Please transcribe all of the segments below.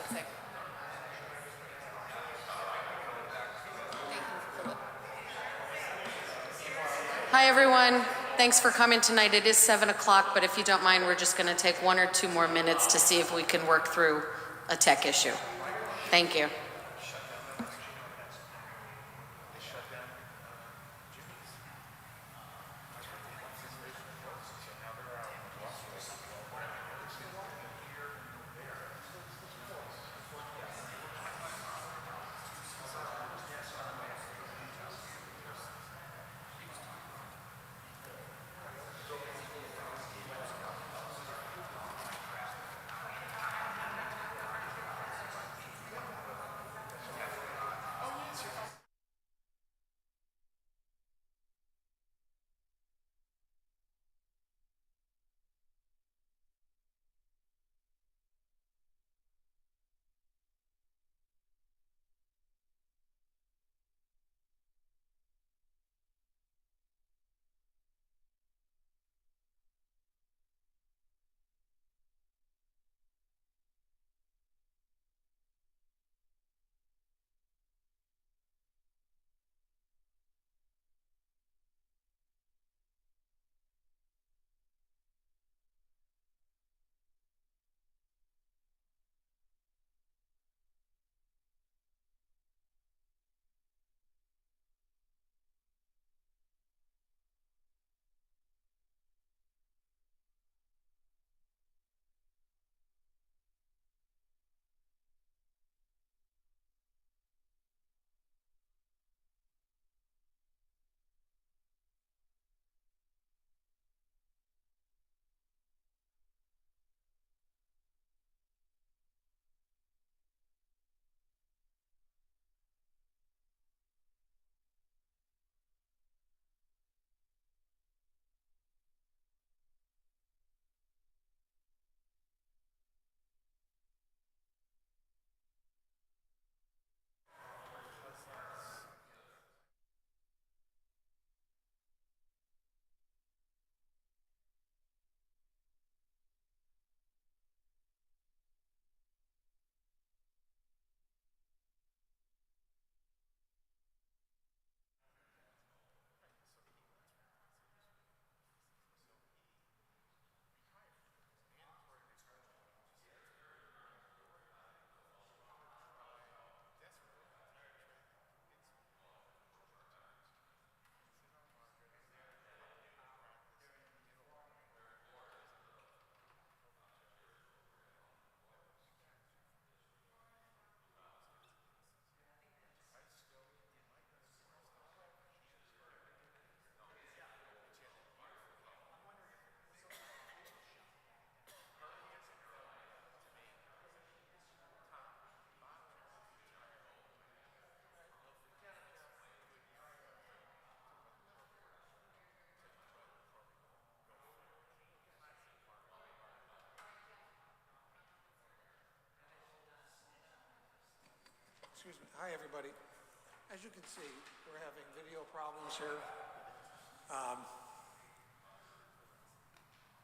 toxic. Hi, everyone. Thanks for coming tonight. It is 7 o'clock, but if you don't mind, we're just going to take 1 or 2 more minutes to see if we can work through a tech issue. Thank you. Excuse me. Hi, everybody. As you can see, we're having video problems here.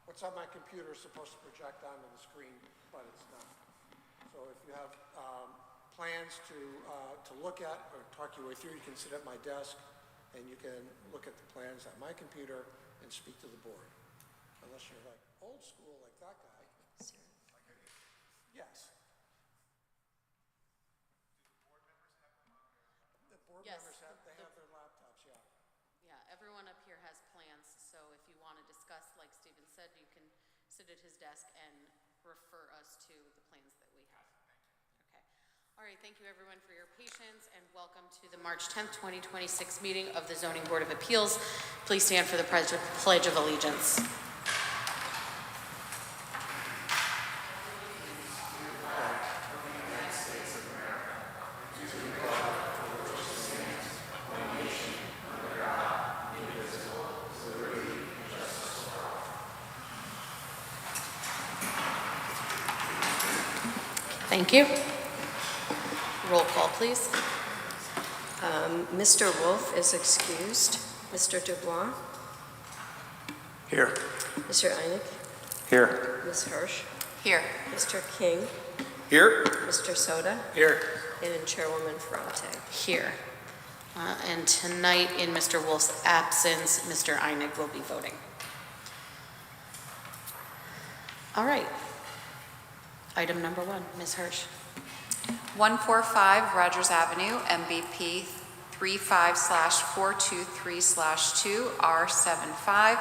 What's on my computer is supposed to project onto the screen, but it's not. So if you have plans to look at or talk your way through, you can sit at my desk and you can look at the plans on my computer and speak to the board. Unless you're like old school like that guy. Yes. Yes, Members they have their laptops, yeah. Yeah, everyone up here has plans, so if you want to discuss, like Stephen said, you can sit at his desk and refer us to the plans that we have. Okay. All right, thank you everyone for your patience and welcome to the March 10th, 2026 meeting of the Zoning Board of Appeals. Please stand for the Pledge of Allegiance. Thank you. Roll call, please. Mr. Wolf is excused. Mr. Dubois? Here. Mr. Einig? Here. Ms. Hirsch? Here. Mr. King? Here? Mr. Soto, Here. and Chairwoman Ferrante. Here. And tonight, in Mr. Wolf's absence, Mr. Einig will be voting. All right. Item number 1, Ms. Hirsch. 145 Rogers Avenue, MBP 35/423/2, R75.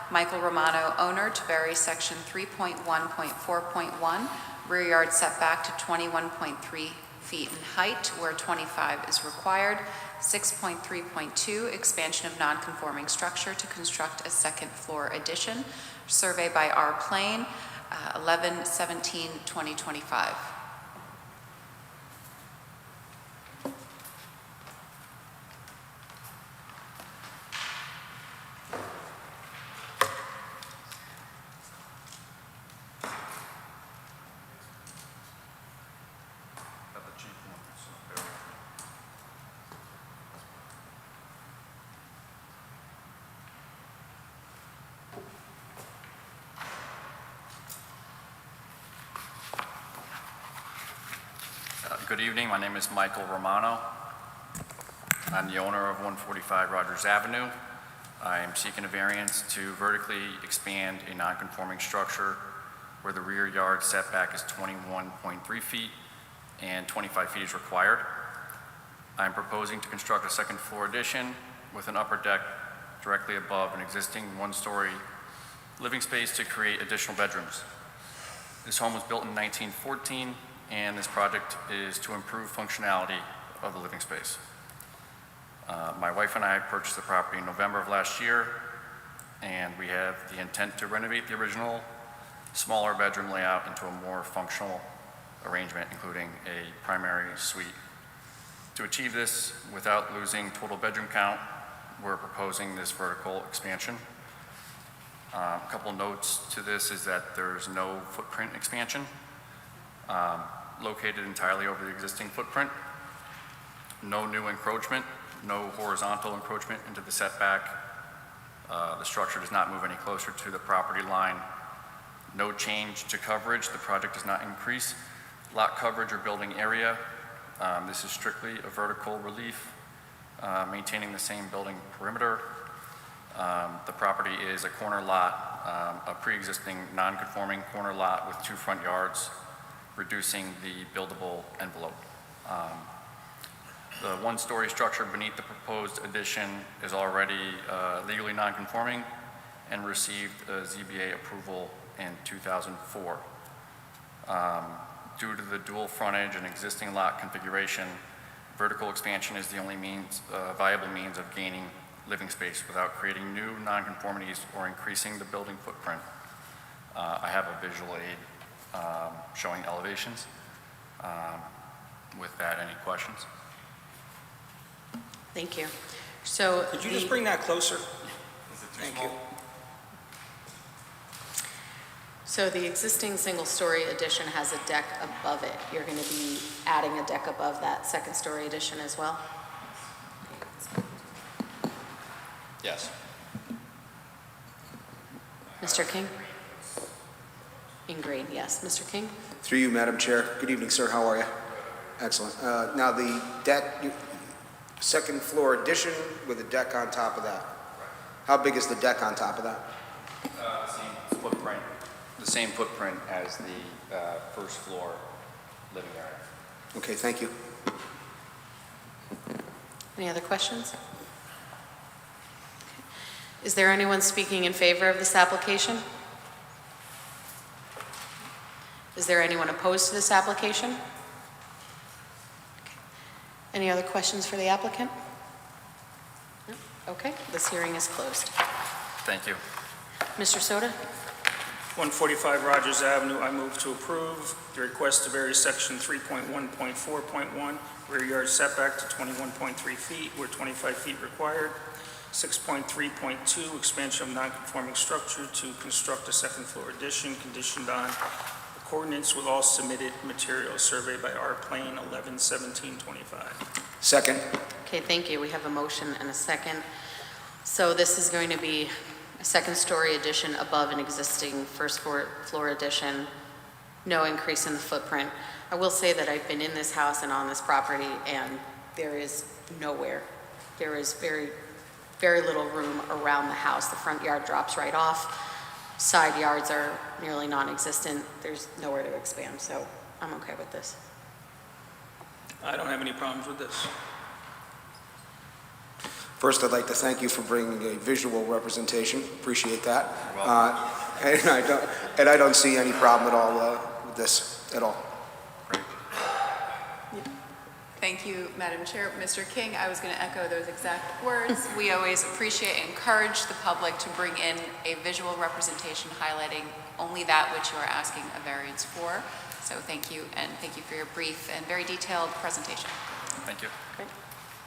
Michael Romano, owner, to vary section 3.1.4.1, rear yard setback to 21.3 feet in height where 25 is required. 6.3.2, expansion of non-conforming structure to construct a second floor addition. Survey by R. Plain, 11/17/2025. Good evening. My name is Michael Romano. I'm the owner of 145 Rogers Avenue. I am seeking a variance to vertically expand a non-conforming structure where the rear yard setback is 21.3 feet and 25 feet is required. I'm proposing to construct a second floor addition with an upper deck directly above an existing one-story living space to create additional bedrooms. This home was built in 1914, and this project is to improve functionality of the living space. My wife and I purchased the property in November of last year, and we have the intent to renovate the original smaller bedroom layout into a more functional arrangement, including a primary suite. To achieve this without losing total bedroom count, we're proposing this vertical expansion. A couple notes to this is that there's no footprint expansion. Located entirely over the existing footprint. No new encroachment, no horizontal encroachment into the setback. The structure does not move any closer to the property line. No change to coverage. The project does not increase lot coverage or building area. This is strictly a vertical relief, maintaining the same building perimeter. The property is a corner lot, a pre-existing non-conforming corner lot with 2 front yards, reducing the buildable envelope. The one-story structure beneath the proposed addition is already legally non-conforming and received a ZBA approval in 2004. Due to the dual frontage and existing lot configuration, vertical expansion is the only viable means of gaining living space without creating new nonconformities or increasing the building footprint. I have a visual aid showing elevations. With that, any questions? Thank you. So Could you just bring that closer? Thank you. So the existing single-story addition has a deck above it. You're going to be adding a deck above that second-story addition as well? Yes. Mr. King? In green, yes. Mr. King? Through you, Madam Chair. Good evening, sir. How are you? Excellent. Now, the deck, second floor addition with a deck on top of that. How big is the deck on top of that? Same footprint. The same footprint as the first floor living area. Okay, thank you. Any other questions? Is there anyone speaking in favor of this application? Is there anyone opposed to this application? Any other questions for the applicant? No? Okay, this hearing is closed. Thank you. Mr. Soto? 145 Rogers Avenue, I move to approve the request to vary section 3.1.4.1, rear yard setback to 21.3 feet where 25 feet required. 6.3.2, expansion of non-conforming structure to construct a second floor addition conditioned on accordance with all submitted materials. Survey by R. Plain, 11/17/25. Second. Okay, thank you. We have a motion and a second. So this is going to be a second-story addition above an existing first floor addition, no increase in the footprint. I will say that I've been in this house and on this property, and there is nowhere. There is very, very little room around the house. The front yard drops right off. Side yards are nearly non-existent. There's nowhere to expand, so I'm okay with this. I don't have any problems with this. First, I'd like to thank you for bringing a visual representation. Appreciate that. You're welcome. And I don't see any problem at all with this at all. Thank you, Madam Chair. Mr. King, I was going to echo those exact words. We always appreciate and encourage the public to bring in a visual representation highlighting only that which you are asking a variance for. So thank you, and thank you for your brief and very detailed presentation. Thank you. Great.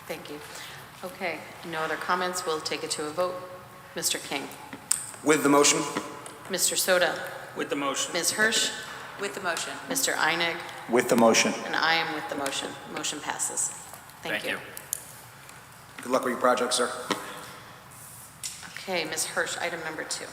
Thank you. Okay, no other comments. We'll take it to a vote. Mr. King. With the motion, Mr. Soto. With the motion. Ms. Hirsch. With the motion. Mr. Einig. With the motion. And I am with the motion. Motion passes. Thank you. good luck with your project, sir. Okay, Ms. Hirsch, item number 2.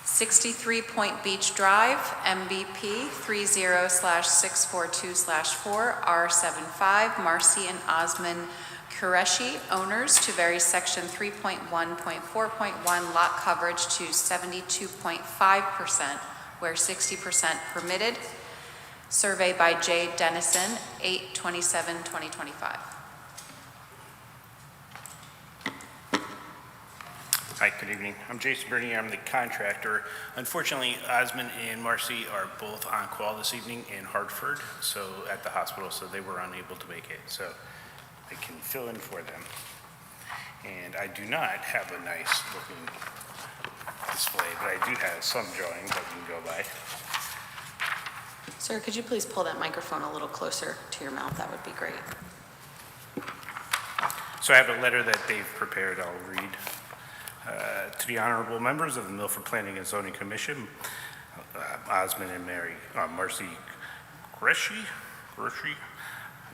63 Point Beach Drive, MVP 30/642/4, R75, Marcy and Osman Qureshi, owners, to vary section 3.1.4.1 lot coverage to 72.5%, where 60% permitted. Survey by J. Dennison, 8/27/2025. Hi, good evening. I'm Jason Bernie. I'm the contractor. Unfortunately, Osman and Marcy are both on call this evening in Hartford, so at the hospital, so they were unable to make it. So I can fill in for them. And I do not have a nice looking display, but I do have some drawings that you can go by. Sir, could you please pull that microphone a little closer to your mouth? That would be great. So I have a letter that they've prepared. I'll read. To the honorable members of the Milford Planning and Zoning Commission, Osman and Marcy Qureshi,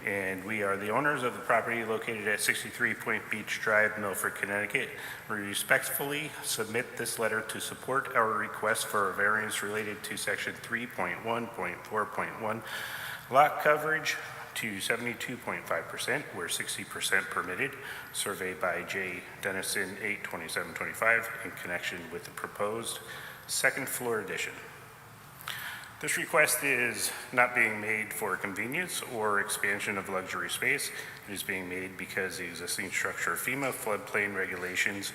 and we are the owners of the property located at 63 Point Beach Drive, Milford, Connecticut. We respectfully submit this letter to support our request for a variance related to section 3.1.4.1 lot coverage to 72.5%, where 60% permitted, surveyed by J. Dennison, 8/27/25, in connection with the proposed second floor addition. This request is not being made for convenience or expansion of luxury space. It is being made because the existing structure of FEMA floodplain regulations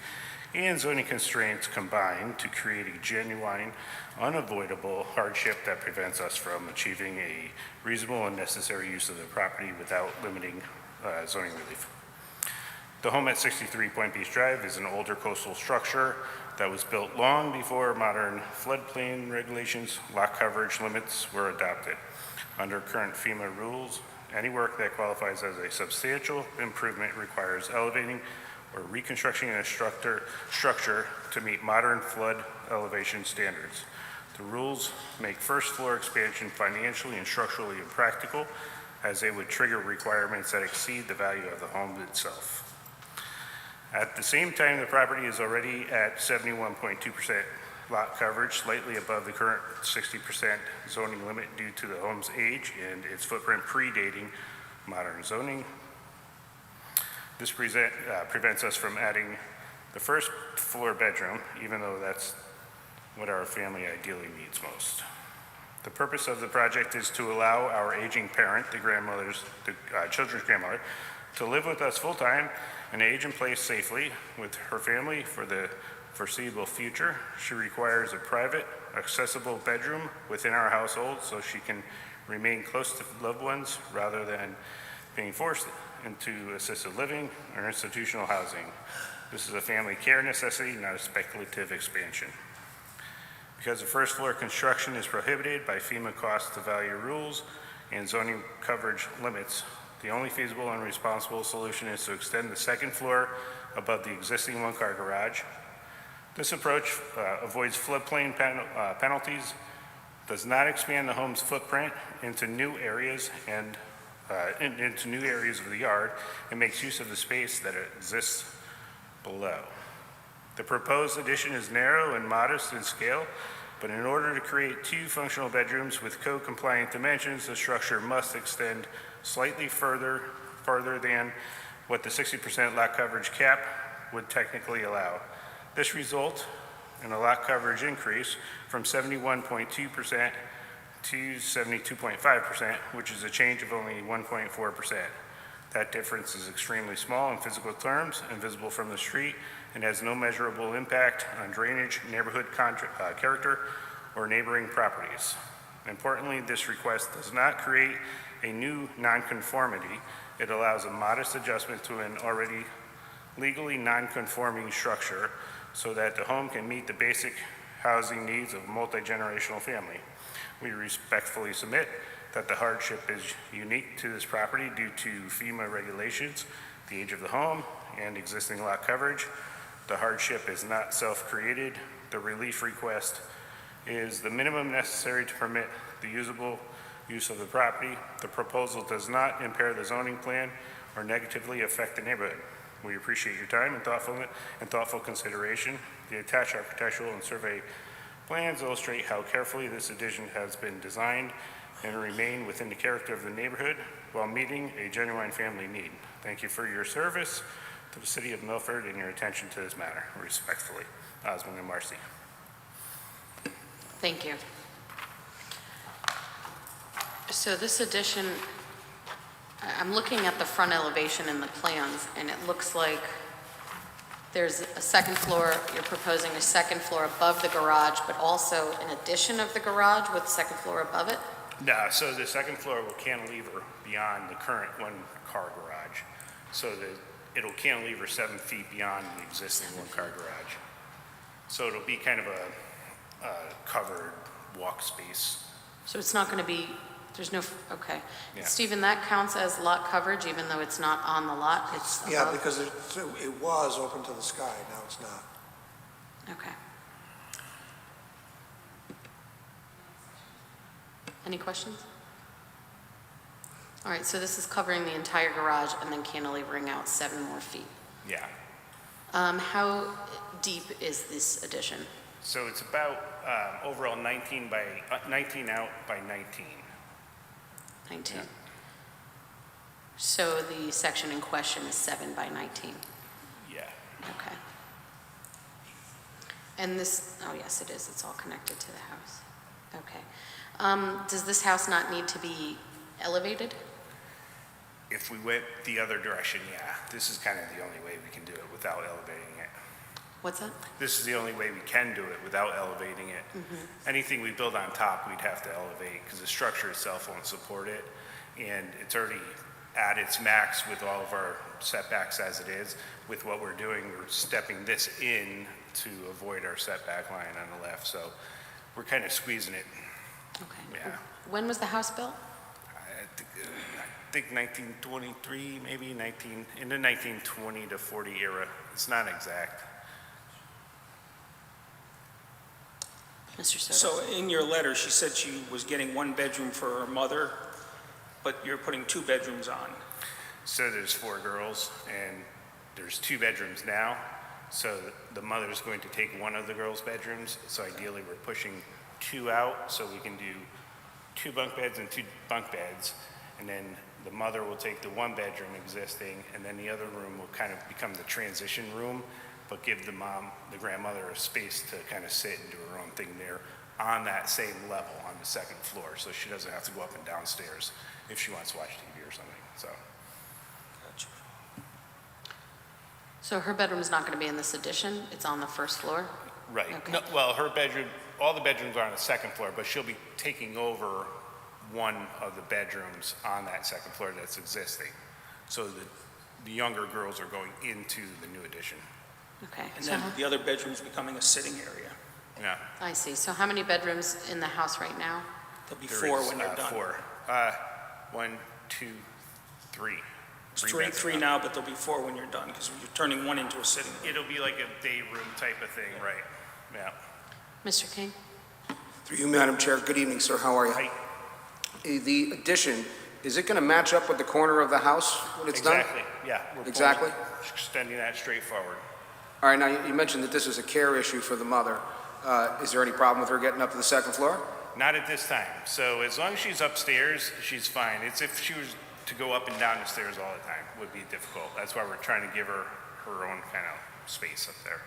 and zoning constraints combine to create a genuine, unavoidable hardship that prevents us from achieving a reasonable and necessary use of the property without limiting zoning relief. The home at 63 Point Beach Drive is an older coastal structure that was built long before modern floodplain regulations. Lot coverage limits were adopted. Under current FEMA rules, any work that qualifies as a substantial improvement requires elevating or reconstructing a structure to meet modern flood elevation standards. The rules make first floor expansion financially and structurally impractical, as they would trigger requirements that exceed the value of the home itself. At the same time, the property is already at 71.2% lot coverage, slightly above the current 60% zoning limit due to the home's age and its footprint predating modern zoning. This prevents us from adding the first floor bedroom, even though that's what our family ideally needs most. The purpose of the project is to allow our aging parent, the children's grandmother, to live with us full-time and age in place safely with her family for the foreseeable future. She requires a private, accessible bedroom within our household so she can remain close to loved ones rather than being forced into assisted living or institutional housing. This is a family care necessity, not a speculative expansion. Because the first floor construction is prohibited by FEMA cost to value rules and zoning coverage limits, the only feasible and responsible solution is to extend the second floor above the existing one-car garage. This approach avoids floodplain penalties, does not expand the home's footprint into new areas into new areas of the yard, and makes use of the space that exists below. The proposed addition is narrow and modest in scale But in order to create 2 functional bedrooms with code-compliant dimensions, the structure must extend slightly further than what the 60% lot coverage cap would technically allow. This results in a lot coverage increase from 71.2% to 72.5%, which is a change of only 1.4%. That difference is extremely small in physical terms and visible from the street and has no measurable impact on drainage, neighborhood character, or neighboring properties. Importantly, this request does not create a new nonconformity. It allows a modest adjustment to an already legally nonconforming structure so that the home can meet the basic housing needs of a multi-generational family. We respectfully submit that the hardship is unique to this property due to FEMA regulations, the age of the home, and existing lot coverage. The hardship is not self-created. The relief request is the minimum necessary to permit the usable use of the property. The proposal does not impair the zoning plan or negatively affect the neighborhood. We appreciate your time and thoughtful consideration. The attached architectural and survey plans illustrate how carefully this addition has been designed and remain within the character of the neighborhood while meeting a genuine family need. Thank you for your service to the city of Milford and your attention to this matter. Respectfully, Osmond and Marcy. Thank you. So this addition, I'm looking at the front elevation in the plans, and it looks like there's a second floor, you're proposing a second floor above the garage, but also an addition of the garage with second floor above it? No, so the second floor will cantilever beyond the current one-car garage. So that it'll cantilever 7 feet beyond the existing one-car garage. So it'll be kind of a covered walk space. So it's not going to be, there's no, okay. Yeah. Stephen, that counts as lot coverage even though it's not on the lot? It's Yeah, above? because it was open to the sky, now it's not. Okay. Any questions? All right, so this is covering the entire garage and then cantilevering out 7 more feet. Yeah. How deep is this addition? So it's about overall 19 out by 19. 19. Yeah. So the section in question is 7 by 19. Yeah. Okay. And this, oh yes, it is. It's all connected to the house. Okay. Does this house not need to be elevated? If we went the other direction, yeah. This is kind of the only way we can do it without elevating it. What's that? This is the only way we can do it without elevating it. Anything we build on top, we'd have to elevate because the structure itself won't support it. And it's already at its max with all of our setbacks as it is. With what we're doing, we're stepping this in to avoid our setback line on the left. So we're kind of squeezing it. Okay. Yeah. When was the house built? I think 1923, maybe in the 1920 to 40 era. It's not exact. Mr. Soto? So in your letter, she said she was getting 1 bedroom for her mother, but you're putting 2 bedrooms on. So there's 4 girls and there's 2 bedrooms now. So the mother's going to take one of the girls' bedrooms. So ideally we're pushing 2 out so we can do 2 bunk beds and 2 bunk beds. And then the mother will take the 1 bedroom existing and then the other room will kind of become the transition room, but give the grandmother a space to kind of sit and do her own thing there on that same level on the 2nd floor. So she doesn't have to go up and downstairs if she wants to watch TV or something, so. Gotcha. So her bedroom's not going to be in this addition? It's on the 1st floor? Right. Okay. No, well, her bedroom, all the bedrooms are on the 2nd floor, but she'll be taking over one of the bedrooms on that 2nd floor that's existing. So the younger girls are going into the new addition. Okay. And So then the other bedroom's becoming a sitting area. Yeah. I see. So how many bedrooms in the house right now? There'll be There 4 is, when you're done. 4. 1, 2, 3. It's 3 3 bedrooms. now, but there'll be 4 when you're done, because you're turning 1 into a sitting room. It'll be like a day room type of thing, right? Yeah. Mr. King? Through you, Madam Chair, good evening, sir, how are you? Right. The addition, is it going to match up with the corner of the house when it's done? Exactly, yeah. We're Exactly. extending that straight forward. All right, now you mentioned that this is a care issue for the mother. Is there any problem with her getting up to the second floor? Not at this time. So as long as she's upstairs, she's fine. It's if she was to go up and down the stairs all the time, would be difficult. That's why we're trying to give her her own kind of space up there.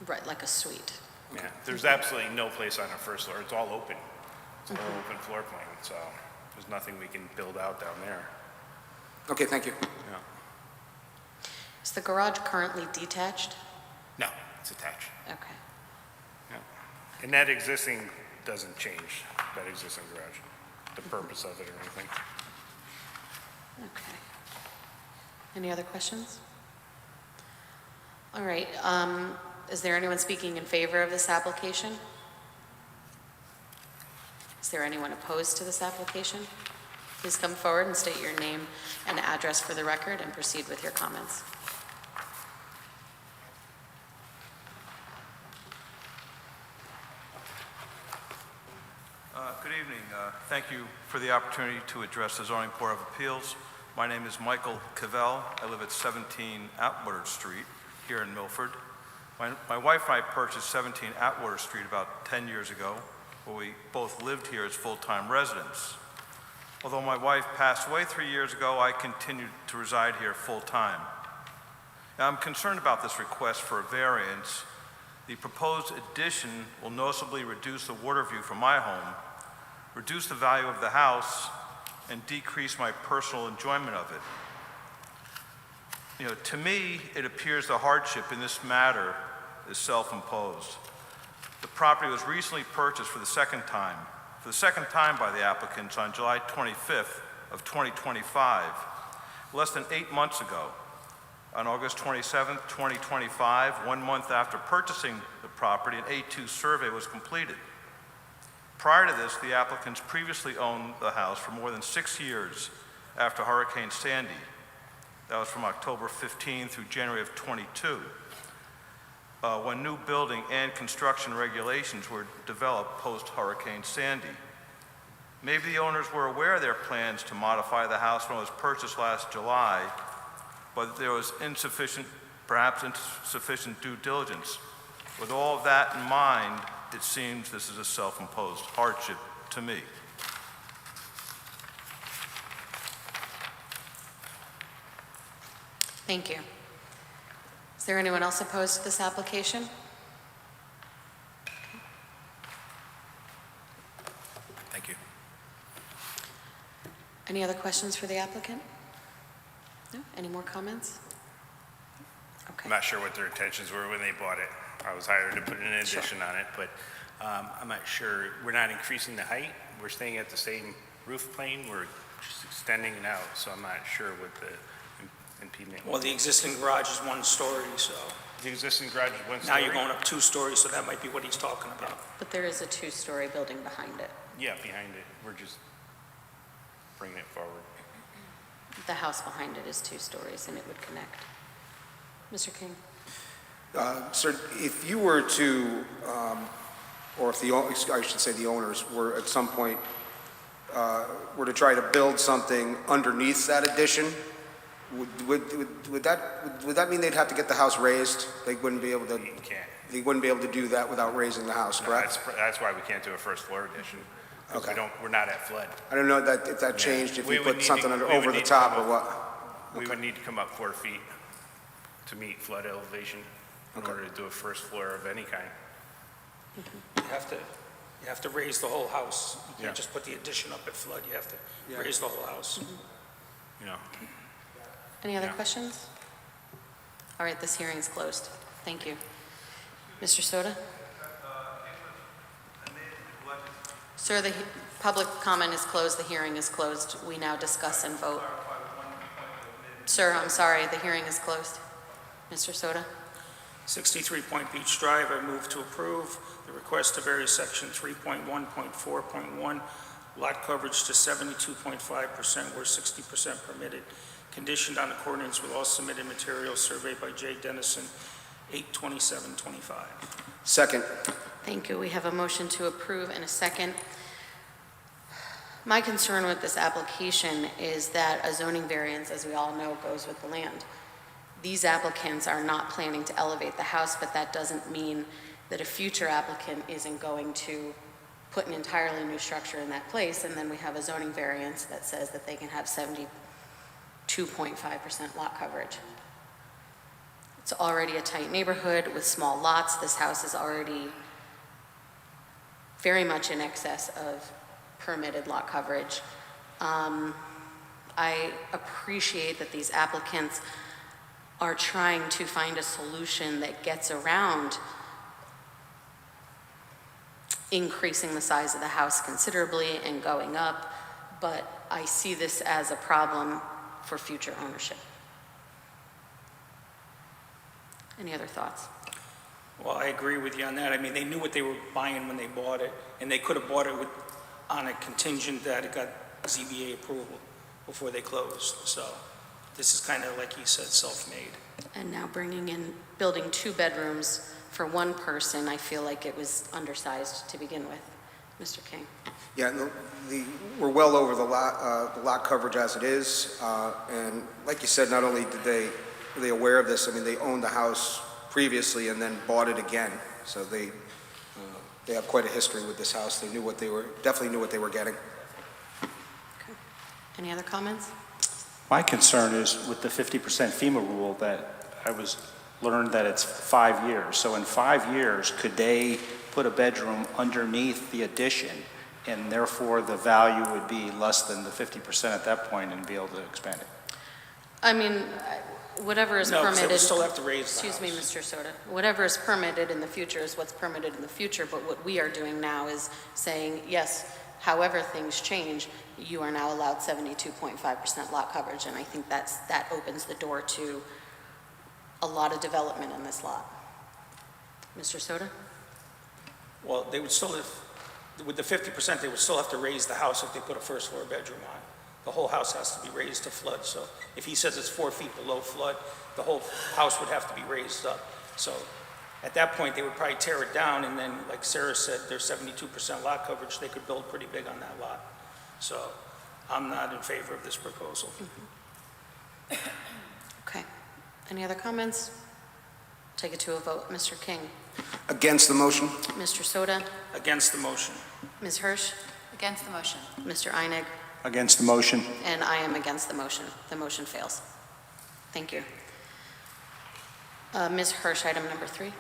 Right, like a suite. Yeah, there's absolutely no place on the first floor. It's all open. It's all open floor plan, so there's nothing we can build out down there. Okay, thank you. Yeah. Is the garage currently detached? No, it's attached. Okay. Yeah. And that existing doesn't change, that existing garage, the purpose of it or anything. Okay. Any other questions? All right, is there anyone speaking in favor of this application? Is there anyone opposed to this application? Please come forward and state your name and address for the record and proceed with your comments. Good evening. Thank you for the opportunity to address the Zoning Board of Appeals. My name is Michael Cavell. I live at 17 Atwater Street here in Milford. My wife and I purchased 17 Atwater Street about 10 years ago, where we both lived here as full-time residents. Although my wife passed away 3 years ago, I continued to reside here full-time. Now, I'm concerned about this request for a variance. The proposed addition will noticeably reduce the water view from my home, reduce the value of the house, and decrease my personal enjoyment of it. You know, to me, it appears the hardship in this matter is self-imposed. The property was recently purchased for the second time by the applicants on July 25th of 2025, less than 8 months ago. On August 27th, 2025, 1 month after purchasing the property, an A2 survey was completed. Prior to this, the applicants previously owned the house for more than 6 years after Hurricane Sandy. That was from October 15 through January of 22, when new building and construction regulations were developed post-Hurricane Sandy. Maybe the owners were aware of their plans to modify the house when it was purchased last July, but there was perhaps insufficient due diligence. With all of that in mind, it seems this is a self-imposed hardship to me. Thank you. Is there anyone else opposed to this application? Thank you. Any other questions for the applicant? No? Any more comments? Okay. I'm not sure what their intentions were when they bought it. I was hired to put an addition on it, but I'm not sure. We're not increasing the height. We're staying at the same roof plane. We're just extending it out, so I'm not sure what the impediment. Well, the existing garage is 1 story, so The existing garage is 1 story? now you're going up 2 stories, so that might be what he's talking about. But there is a 2-story building behind it. Yeah, behind it. We're just bringing it forward. The house behind it is 2 stories and it would connect. Mr. King? Sir, if you were to, or if I should say the owners were at some point, were to try to build something underneath that addition, would that mean they'd have to get the house raised? They wouldn't be able to. You can't. They wouldn't be able to do that without raising the house, No, correct? that's why we can't do a first floor addition. Because Okay. we're not at flood. I don't know if that changed, if We you would put need something to- we over would the need to top come or up- what? We would need to come up 4 feet to meet flood elevation in Okay. order to do a first floor of any kind. You have to raise the whole house. You Yeah. can't just put the addition up at flood. You have to raise the whole house. You know, Any other Yeah. questions? All right, this hearing is closed. Thank you. Mr. Soda? Sir, the public comment is closed, the hearing is closed. We now discuss and vote. Sir, I'm sorry, the hearing is closed. Mr. Soda? 63 Point Beach Drive, I move to approve the request to vary section 3.1.4.1, lot coverage to 72.5% where 60% permitted, conditioned on accordance with all submitted materials surveyed by J. Dennison, 8/27/25. Second. Thank you. We have a motion to approve and a second. My concern with this application is that a zoning variance, as we all know, goes with the land. These applicants are not planning to elevate the house, but that doesn't mean that a future applicant isn't going to put an entirely new structure in that place, and then we have a zoning variance that says that they can have 72.5% lot coverage. It's already a tight neighborhood with small lots. This house is already very much in excess of permitted lot coverage. I appreciate that these applicants are trying to find a solution that gets around increasing the size of the house considerably and going up, but I see this as a problem for future ownership. Any other thoughts? Well, I agree with you on that. I mean, they knew what they were buying when they bought it, and they could have bought it on a contingent that it got ZBA approval before they closed. So this is kind of, like he said, self-made. And now building 2 bedrooms for one person, I feel like it was undersized to begin with. Mr. King? Yeah, no, we're well over the lot coverage as it is, and like you said, not only were they aware of this, I mean, they owned the house previously and then bought it again, so they have quite a history with this house. They definitely knew what they were getting. Okay. Any other comments? My concern is with the 50% FEMA rule that learned that it's 5 years. So in 5 years, could they put a bedroom underneath the addition, and therefore the value would be less than the 50% at that point and be able to expand it? I mean, whatever is No, 'cause they permitted. would still have to raise the Excuse me, house. Mr. Soda. Whatever is permitted in the future is what's permitted in the future, but what we are doing now is saying, yes, however things change, you are now allowed 72.5% lot coverage, and I think that opens the door to a lot of development in this lot. Mr. Soda? Well, they would still have, with the 50%, they would still have to raise the house if they put a first floor bedroom on. The whole house has to be raised to flood, so if he says it's 4 feet below flood, the whole house would have to be raised up. So at that point, they would probably tear it down, and then, like Sarah said, there's 72% lot coverage, they could build pretty big on that lot. So I'm not in favor of this proposal. Okay. Any other comments? Take it to a vote. Mr. King? Against the motion? Mr. Soda? Against the motion. Ms. Hirsch? Against the motion. Mr. Einig? Against the motion. And I am against the motion. The motion fails. Thank you. Ms. Hirsch, item number 3.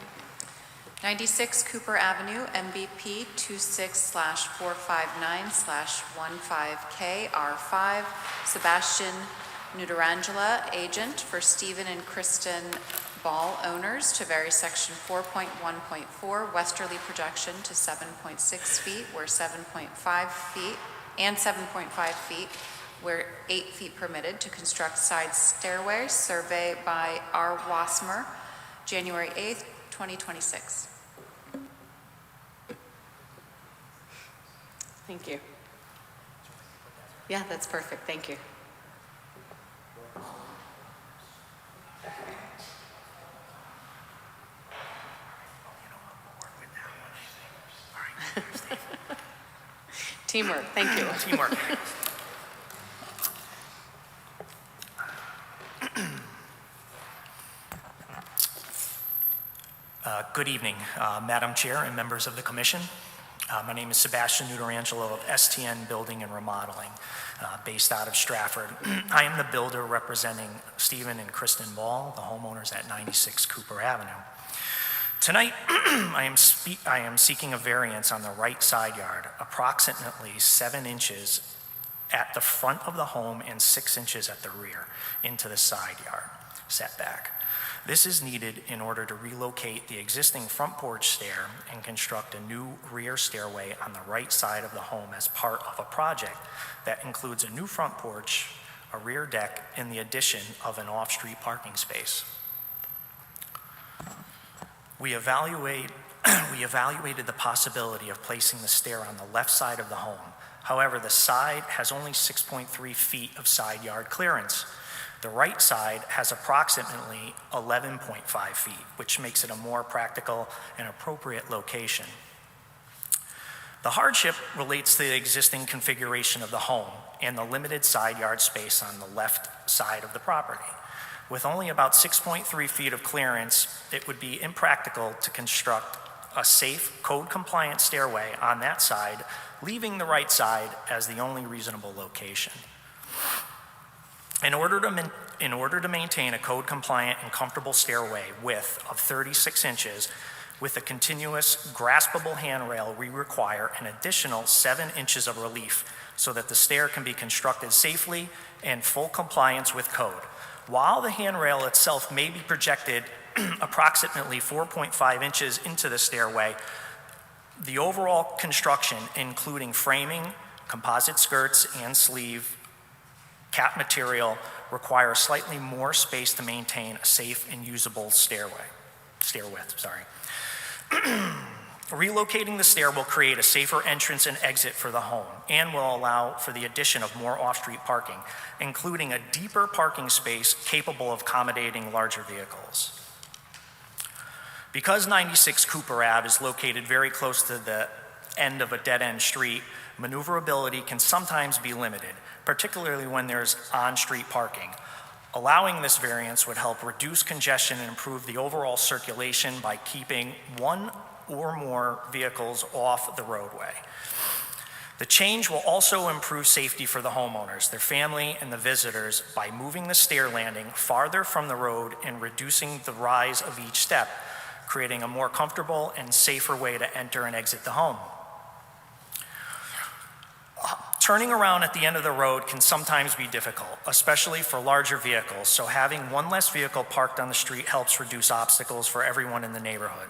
96 Cooper Avenue, MBP 26/459/15K R5, Sebastian Nutarangela, agent for Stephen and Kristen Ball, owners, to vary section 4.1.4 westerly projection to 7.6 feet where 7.5 feet and 7.5 feet where 8 feet permitted, to construct side stairway, survey by R. Wasmer, January 8th, 2026. Thank you. Yeah, that's perfect. Thank you. Teamwork. Thank you. Teamwork. Good evening, Madam Chair and members of the Commission. My name is Sebastian Nutarangelo of STN Building and Remodeling, based out of Stratford. I am the builder representing Stephen and Kristen Ball, the homeowners at 96 Cooper Avenue. Tonight, I am seeking a variance on the right side yard, approximately 7 inches at the front of the home and 6 inches at the rear into the side yard setback. This is needed in order to relocate the existing front porch stair and construct a new rear stairway on the right side of the home as part of a project that includes a new front porch, a rear deck, and the addition of an off-street parking space. We evaluated the possibility of placing the stair on the left side of the home. However, the side has only 6.3 feet of side yard clearance. The right side has approximately 11.5 feet, which makes it a more practical and appropriate location. The hardship relates to the existing configuration of the home and the limited side yard space on the left side of the property. With only about 6.3 feet of clearance, it would be impractical to construct a safe, code-compliant stairway on that side, leaving the right side as the only reasonable location. In order to maintain a code-compliant and comfortable stairway width of 36 inches with a continuous graspable handrail, we require an additional 7 inches of relief so that the stair can be constructed safely and full compliance with code. While the handrail itself may be projected approximately 4.5 inches into the stairway, the overall construction, including framing, composite skirts, and sleeve cap material, requires slightly more space to maintain a safe and usable stair width. Relocating the stair will create a safer entrance and exit for the home and will allow for the addition of more off-street parking, including a deeper parking space capable of accommodating larger vehicles. Because 96 Cooper Ave is located very close to the end of a dead-end street, maneuverability can sometimes be limited, particularly when there's on-street parking. Allowing this variance would help reduce congestion and improve the overall circulation by keeping one or more vehicles off the roadway. The change will also improve safety for the homeowners, their family, and the visitors by moving the stair landing farther from the road and reducing the rise of each step, creating a more comfortable and safer way to enter and exit the home. Turning around at the end of the road can sometimes be difficult, especially for larger vehicles, so having one less vehicle parked on the street helps reduce obstacles for everyone in the neighborhood.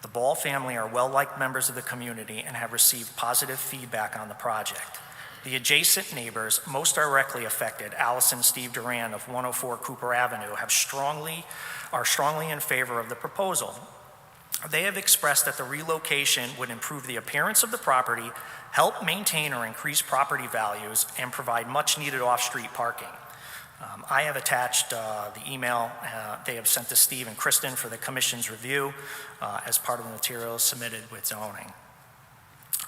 The Ball family are well-liked members of the community and have received positive feedback on the project. The adjacent neighbors most directly affected, Alice and Steve Duran of 104 Cooper Avenue, are strongly in favor of the proposal. They have expressed that the relocation would improve the appearance of the property, help maintain or increase property values, and provide much-needed off-street parking. I have attached the email they have sent to Steve and Kristen for the Commission's review as part of the materials submitted with zoning.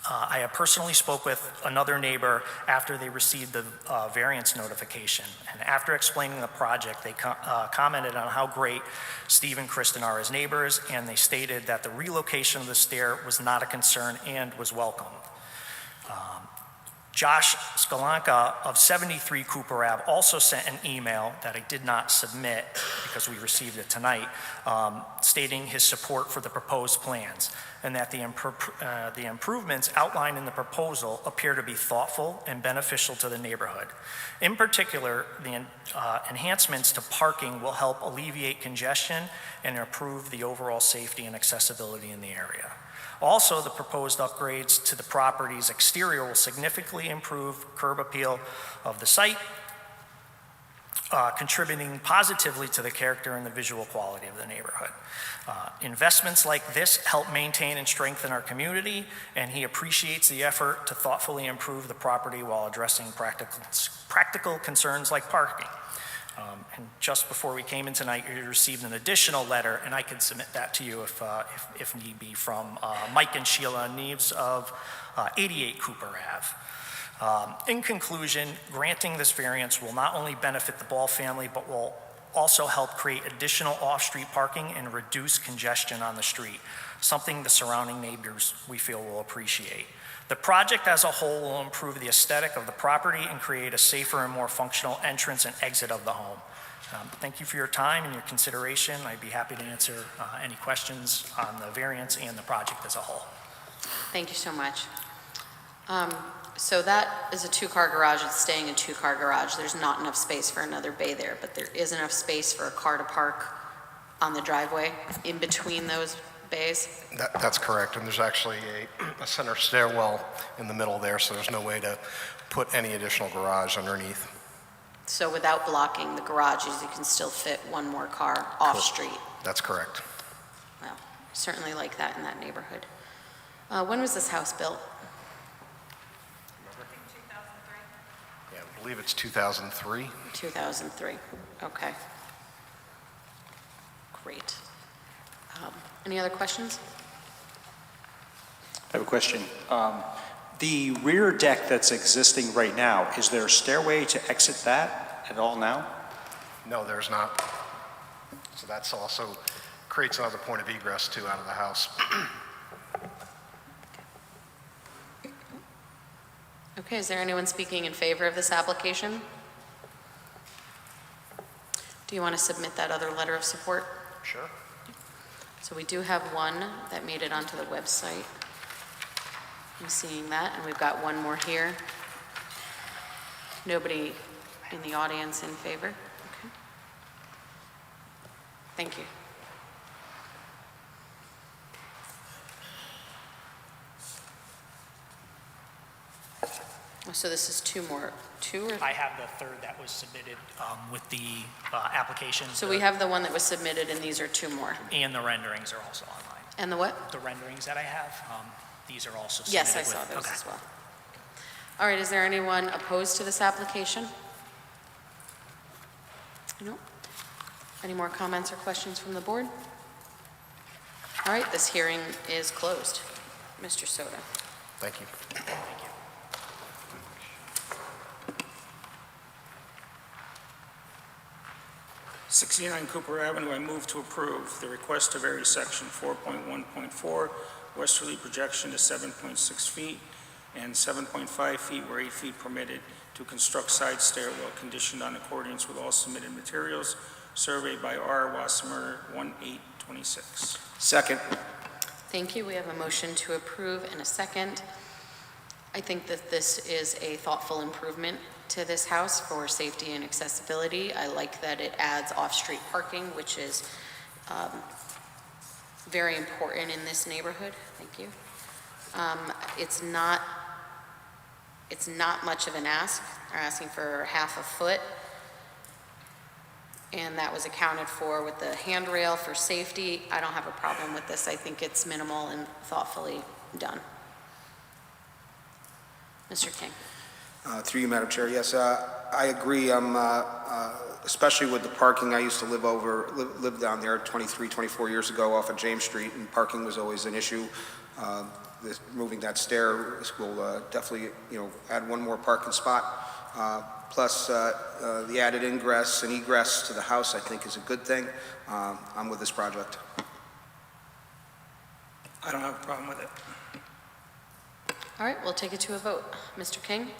I have personally spoke with another neighbor after they received the variance notification, and after explaining the project, they commented on how great Steve and Kristen are as neighbors, and they stated that the relocation of the stair was not a concern and was welcomed. Josh Skalanka of 73 Cooper Ave also sent an email that I did not submit because we received it tonight, stating his support for the proposed plans and that the improvements outlined in the proposal appear to be thoughtful and beneficial to the neighborhood. In particular, the enhancements to parking will help alleviate congestion and improve the overall safety and accessibility in the area. Also, the proposed upgrades to the property's exterior will significantly improve curb appeal of the site, contributing positively to the character and the visual quality of the neighborhood. Investments like this help maintain and strengthen our community, and he appreciates the effort to thoughtfully improve the property while addressing practical concerns like parking. And just before we came in tonight, you received an additional letter, and I can submit that to you if need be, from Mike and Sheila Neves of 88 Cooper Ave. In conclusion, granting this variance will not only benefit the Ball family, but will also help create additional off-street parking and reduce congestion on the street, something the surrounding neighbors we feel will appreciate. The project as a whole will improve the aesthetic of the property and create a safer and more functional entrance and exit of the home. Thank you for your time and your consideration. I'd be happy to answer any questions on the variance and the project as a whole. Thank you so much. So that is a two-car garage. It's staying a two-car garage. There's not enough space for another bay there, but there is enough space for a car to park on the driveway in between those bays? That's correct, and there's actually a center stairwell in the middle there, so there's no way to put any additional garage underneath. So without blocking the garages, you can still fit one more car off-street? That's correct. Well, certainly like that in that neighborhood. When was this house built? Yeah, I believe it's 2003. 2003, okay. Great. Any other questions? I have a question. The rear deck that's existing right now, is there a stairway to exit that at all now? No, there's not. So that's also creates another point of egress too out of the house. Okay, is there anyone speaking in favor of this application? Do you want to submit that other letter of support? Sure. So we do have one that made it onto the website. I'm seeing that, and we've got one more here. Nobody in the audience in favor? Okay. Thank you. So this is two or? I have the third that was submitted with the application. So we have the one that was submitted, and these are two more. And the renderings are also online. And the what? The renderings that I have, these are also submitted. Yes, I saw those as well. All right, is there anyone opposed to this application? No? Any more comments or questions from the board? All right, this hearing is closed. Mr. Soto. Thank you. 69 Cooper Avenue, I move to approve the request to vary section 4.1.4, westerly projection to 7.6 feet and 7.5 feet where 8 feet permitted to construct side stairwell conditioned on accordance with all submitted materials, surveyed by R. Wassemer, 1826. Second. Thank you. We have a motion to approve and a second. I think that this is a thoughtful improvement to this house for safety and accessibility. I like that it adds off-street parking, which is very important in this neighborhood. Thank you. It's not much of an ask. They're asking for half a foot, and that was accounted for with the handrail for safety. I don't have a problem with this. I think it's minimal and thoughtfully done. Mr. King. Through you, Madam Chair, yes, I agree. Especially with the parking, I used to live down there 23, 24 years ago off of James Street, and parking was always an issue. Moving that stair will definitely, add one more parking spot. Plus, the added ingress and egress to the house, I think, is a good thing. I'm with this project. I don't have a problem with it. All right, we'll take it to a vote. Mr. King?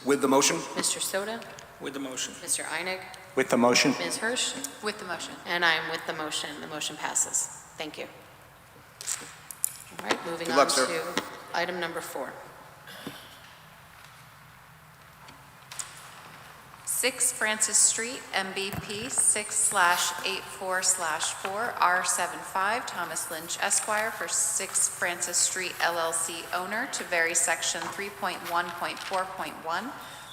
With the motion? Mr. Soto? With the motion. Mr. Einig? With the motion? Ms. Hirsch? With the motion. And I'm with the motion. The motion passes. Thank you. All right, moving Good on luck, sir. to item number 4. 6 Francis Street, MBP 6/84/4, R75, Thomas Lynch Esquire for 6 Francis Street LLC owner to vary section 3.1.4.1,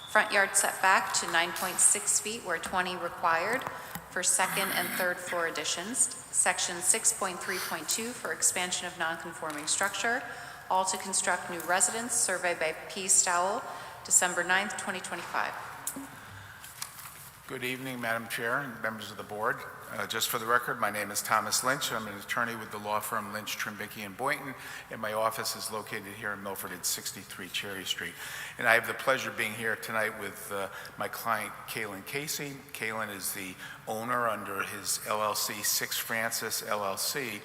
front yard setback to 9.6 feet where 20 required for second and third floor additions, section 6.3.2 for expansion of nonconforming structure, all to construct new residence, survey by P. Stowell, December 9th, 2025. Good evening, Madam Chair and members of the board. Just for the record, my name is Thomas Lynch. I'm an attorney with the law firm Lynch, Trimbicki & Boynton, and my office is located here in Milford at 63 Cherry Street. And I have the pleasure of being here tonight with my client, Kalen Casey. Kalen is the owner under his LLC, 6 Francis LLC,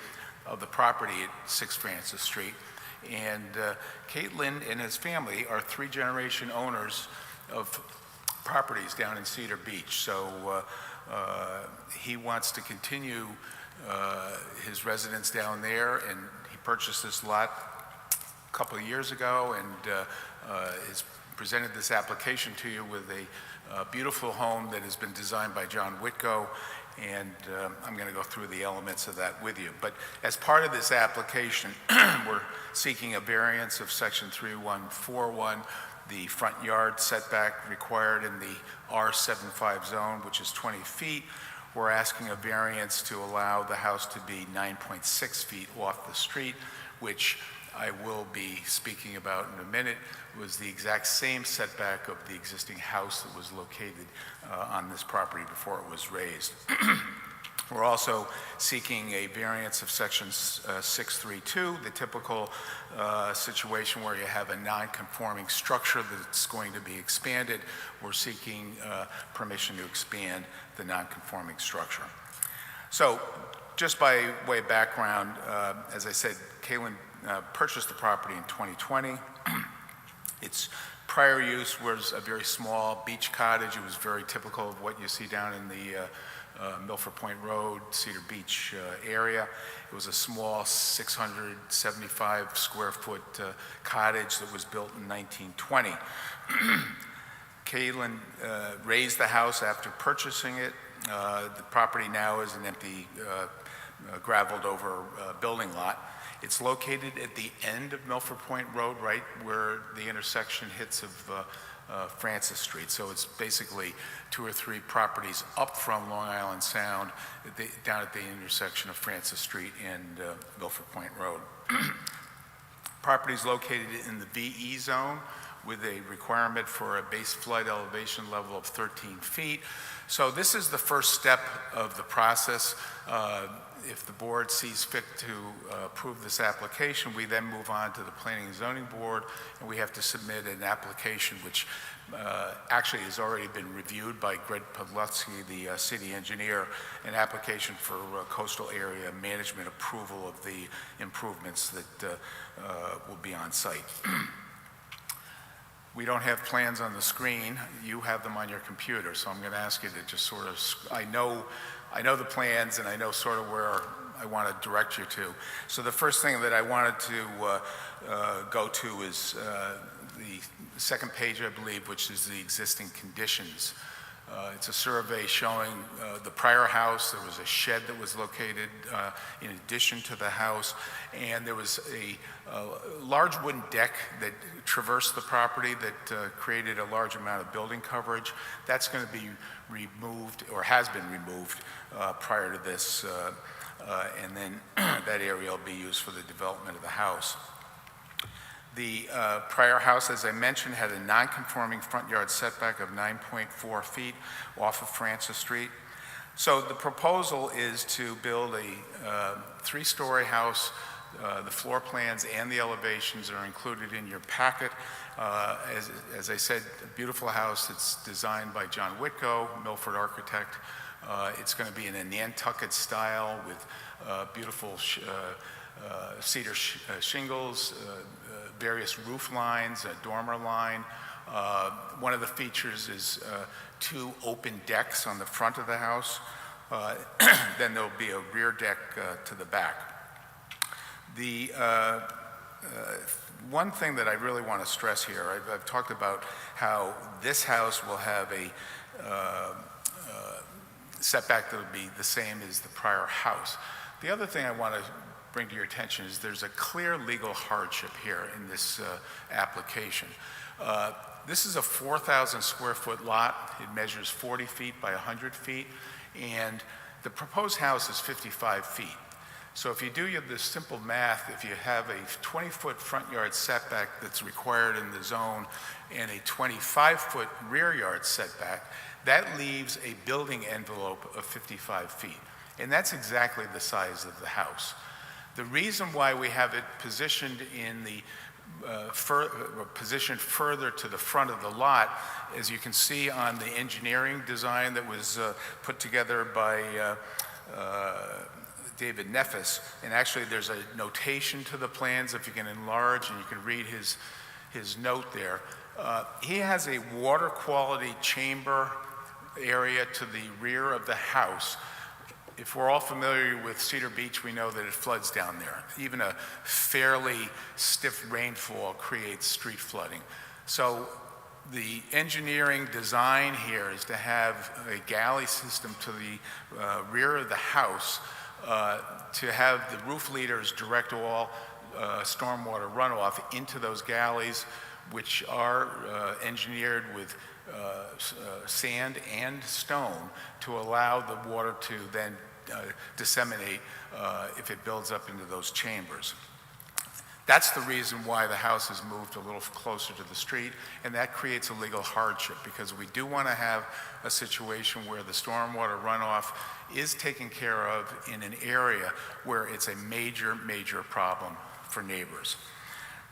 of the property at 6 Francis Street. And Caitlin and his family are 3-generation owners of properties down in Cedar Beach. So he wants to continue his residence down there, and he purchased this lot a couple of years ago and has presented this application to you with a beautiful home that has been designed by John Whitko, and I'm going to go through the elements of that with you. But as part of this application, we're seeking a variance of section 3141, the front yard setback required in the R75 zone, which is 20 feet. We're asking a variance to allow the house to be 9.6 feet off the street, which I will be speaking about in a minute, was the exact same setback of the existing house that was located on this property before it was raised. We're also seeking a variance of section 632, the typical situation where you have a non-conforming structure that's going to be expanded. We're seeking permission to expand the non-conforming structure. So just by way of background, as I said, Kalen purchased the property in 2020. Its prior use was a very small beach cottage. It was very typical of what you see down in the Milford Point Road, Cedar Beach area. It was a small 675 square foot cottage that was built in 1920. Kalen raised the house after purchasing it. The property now is an empty, graveled over building lot. It's located at the end of Milford Point Road, right where the intersection hits of Francis Street. So it's basically 2 or 3 properties up from Long Island Sound down at the intersection of Francis Street and Milford Point Road. Property is located in the VE zone with a requirement for a base flood elevation level of 13 feet. So this is the first step of the process. If the board sees fit to approve this application, we then move on to the Planning and Zoning Board, and we have to submit an application which actually has already been reviewed by Greg Podlutsky, the city engineer, an application for coastal area management approval of the improvements that will be on site. We don't have plans on the screen. You have them on your computer, so I'm going to ask you to just sort of, I know the plans and I know sort of where I want to direct you to. So the first thing that I wanted to go to is the second page, I believe, which is the existing conditions. It's a survey showing the prior house. There was a shed that was located in addition to the house, and there was a large wooden deck that traversed the property that created a large amount of building coverage. That's going to be removed, or has been removed prior to this, and then that area will be used for the development of the house. The prior house, as I mentioned, had a non-conforming front yard setback of 9.4 feet off of Francis Street. So the proposal is to build a 3-story house. The floor plans and the elevations are included in your packet. As I said, a beautiful house. It's designed by John Whitko, Milford architect. It's going to be in a Nantucket style with beautiful cedar shingles, various roof lines, a dormer line. One of the features is 2 open decks on the front of the house. Then there'll be a rear deck to the back. The one thing that I really want to stress here, I've talked about how this house will have a setback that will be the same as the prior house. The other thing I want to bring to your attention is there's a clear legal hardship here in this application. This is a 4,000 square foot lot. It measures 40 feet by 100 feet, and the proposed house is 55 feet. So if you do this simple math, if you have a 20-foot front yard setback that's required in the zone and a 25-foot rear yard setback, that leaves a building envelope of 55 feet. And that's exactly the size of the house. The reason why we have it positioned in the positioned further to the front of the lot, as you can see on the engineering design that was put together by David Neffes, and actually there's a notation to the plans if you can enlarge and you can read his note there. He has a water quality chamber area to the rear of the house. If we're all familiar with Cedar Beach, we know that it floods down there. Even a fairly stiff rainfall creates street flooding. So the engineering design here is to have a galley system to the rear of the house to have the roof leaders direct all stormwater runoff into those galleys, which are engineered with sand and stone to allow the water to then disseminate if it builds up into those chambers. That's the reason why the house is moved a little closer to the street, and that creates a legal hardship because we do want to have a situation where the stormwater runoff is taken care of in an area where it's a major, major problem for neighbors.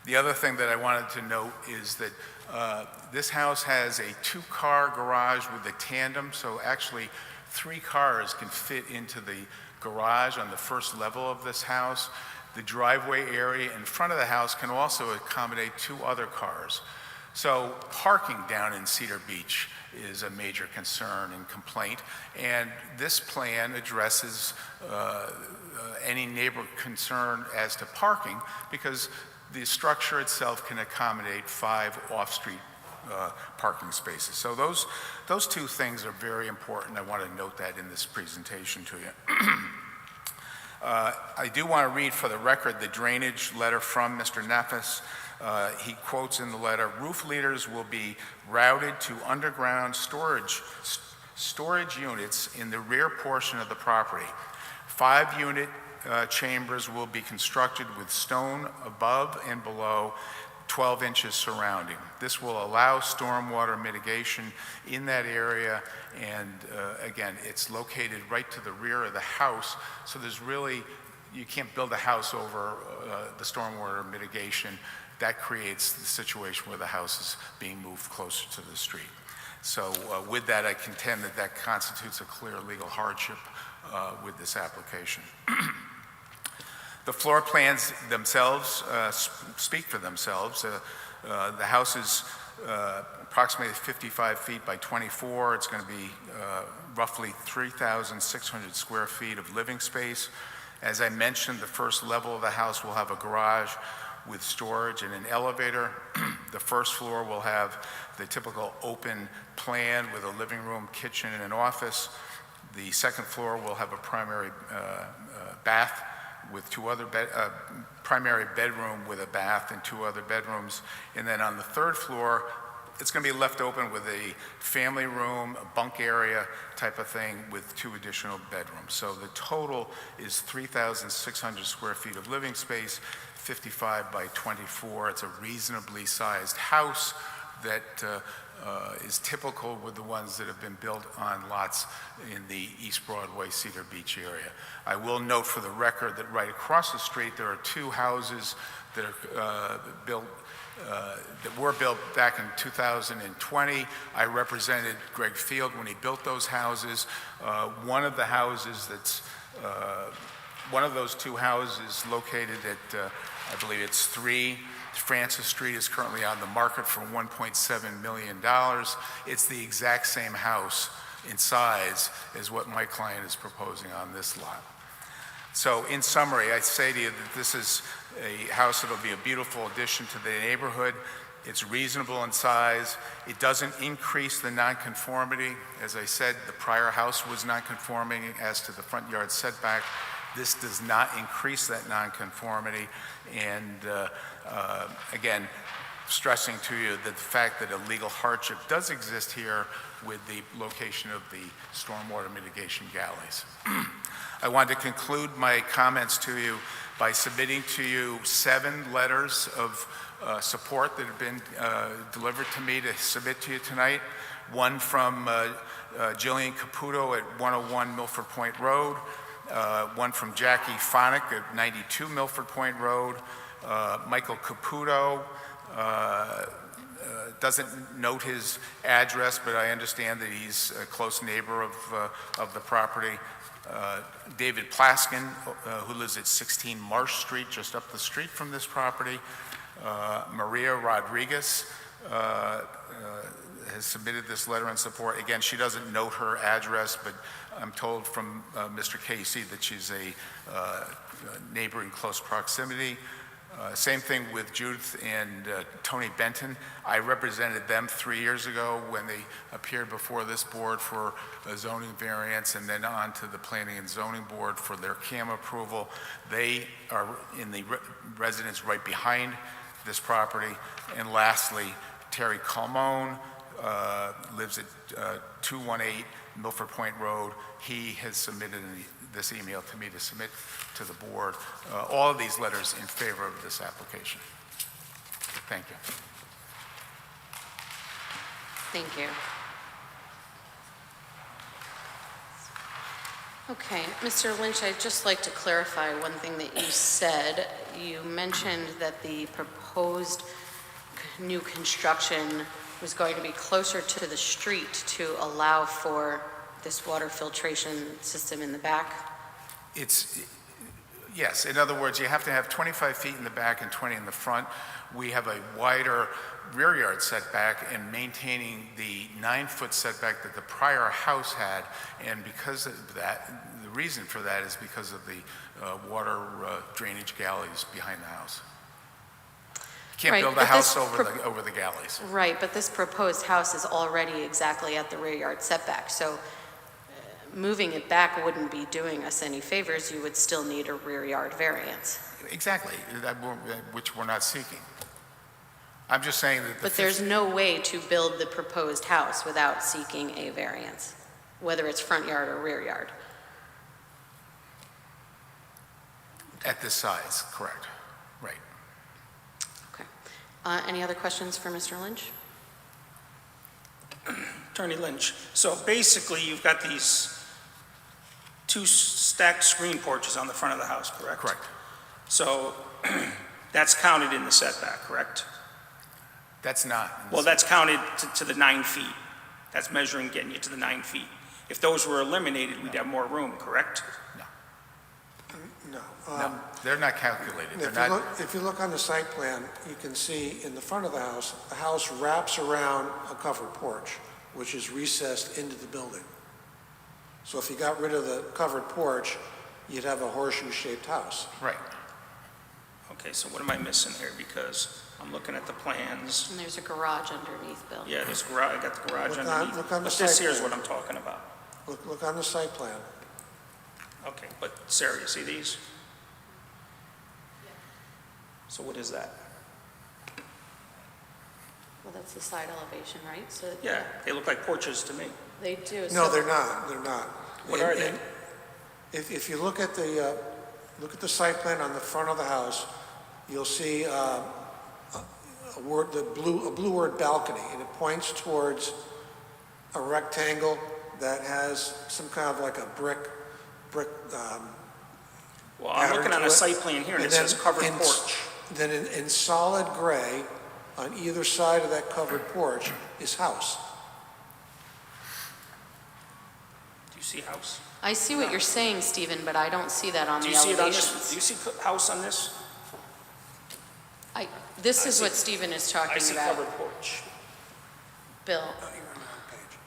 The other thing that I wanted to note is that this house has a 2-car garage with a tandem, so actually 3 cars can fit into the garage on the first level of this house. The driveway area in front of the house can also accommodate 2 other cars. So parking down in Cedar Beach is a major concern and complaint, and this plan addresses any neighbor concern as to parking, because the structure itself can accommodate 5 off-street parking spaces. So those 2 things are very important. I want to note that in this presentation to you. I do want to read for the record the drainage letter from Mr. Nefas. He quotes in the letter, "Roof leaders will be routed to underground storage units in the rear portion of the property. 5-unit chambers will be constructed with stone above and below, 12 inches surrounding. This will allow stormwater mitigation in that area, and again, it's located right to the rear of the house, so there's really, you can't build a house over the stormwater mitigation. That creates the situation where the house is being moved closer to the street. So with that, I contend that that constitutes a clear legal hardship with this application. The floor plans themselves speak for themselves. The house is approximately 55 feet by 24. It's going to be roughly 3,600 square feet of living space. As I mentioned, the first level of the house will have a garage with storage and an elevator. The first floor will have the typical open plan with a living room, kitchen, and an office. The second floor will have a primary bath with 2 other primary bedroom with a bath and 2 other bedrooms. And then on the third floor, it's going to be left open with a family room, a bunk area type of thing with 2 additional bedrooms. So the total is 3,600 square feet of living space, 55 by 24. It's a reasonably sized house that is typical with the ones that have been built on lots in the East Broadway, Cedar Beach area. I will note for the record that right across the street there are 2 houses that are that were built back in 2020. I represented Greg Field when he built those houses. One of the houses that's one of those 2 houses located at I believe it's 3 Francis Street is currently on the market for $1.7 million. It's the exact same house in size as what my client is proposing on this lot. So in summary, I say to you that this is a house that will be a beautiful addition to the neighborhood. It's reasonable in size. It doesn't increase the nonconformity. As I said, the prior house was nonconforming as to the front yard setback. This does not increase that nonconformity. And again, stressing to you that the fact that a legal hardship does exist here with the location of the stormwater mitigation galleys. I want to conclude my comments to you by submitting to you 7 letters of support that have been delivered to me to submit to you tonight. One from Jillian Caputo at 101 Milford Point Road. One from Jackie Phonic at 92 Milford Point Road. Michael Caputo doesn't note his address, but I understand that he's a close neighbor of the property. David Plaskin, who lives at 16 Marsh Street, just up the street from this property. Maria Rodriguez has submitted this letter in support. Again, she doesn't note her address, but I'm told from Mr. Casey that she's a neighbor in close proximity. Same thing with Judith and Tony Benton. I represented them 3 years ago when they appeared before this board for a zoning variance and then on to the Planning and Zoning Board for their CAM approval. They are in the residence right behind this property. And lastly, Terry Calmone lives at 218 Milford Point Road. He has submitted this email to me to submit to the board. All of these letters in favor of this application. Thank you. Thank you. Okay, Mr. Lynch, I'd just like to clarify one thing that you said. You mentioned that the proposed new construction was going to be closer to the street to allow for this water filtration system in the back. Yes, in other words, you have to have 25 feet in the back and 20 in the front. We have a wider rear yard setback and maintaining the 9-foot setback that the prior house had. And because of that, the reason for that is because of the water drainage galleys behind the house. You can't Right, build a but house this over the galleys. Right, but this proposed house is already exactly at the rear yard setback, so moving it back wouldn't be doing us any favors. You would still need a rear yard variance. Exactly, which we're not seeking. I'm just saying that But there's no way to build the proposed house without seeking a variance, whether it's front yard or rear yard. At this size, correct, right. Okay. Any other questions for Mr. Lynch? Attorney Lynch, so basically you've got these 2 stacked screen porches on the front of the house, correct? Correct. So that's counted in the setback, correct? That's not. Well, that's counted to the 9 feet. That's measuring, getting you to the 9 feet. If those were eliminated, we'd have more room, correct? No. No, they're not calculated. They're not. If you look on the site plan, you can see in the front of the house wraps around a covered porch, which is recessed into the building. So if you got rid of the covered porch, you'd have a horseshoe-shaped house. Right. Okay, so what am I missing here? Because I'm looking at the plans. And there's a garage underneath, Bill. Yeah, this garage, I got the garage underneath. Look on the But this site here is plan. what I'm talking about. Look on the site plan. Okay, but Sarah, you see these? So what is that? Well, that's the side elevation, right? So Yeah, they look like porches to me. they do. No, So- they're not, they're not. What are they? If you look at the site plan on the front of the house, you'll see a blue word balcony, and it points towards a rectangle that has some kind of like a brick, Well, I'm looking on pattern a to it. site plan here and it then says covered in- porch. Then in solid gray, on either side of that covered porch is house. Do you see house? I see what you're saying, Stephen, but I don't see that on Do the you see it on elevations. this? Do you see house on this? This I is see- what Stephen is I talking see about, covered porch. Bill. Oh, you're on the wrong page.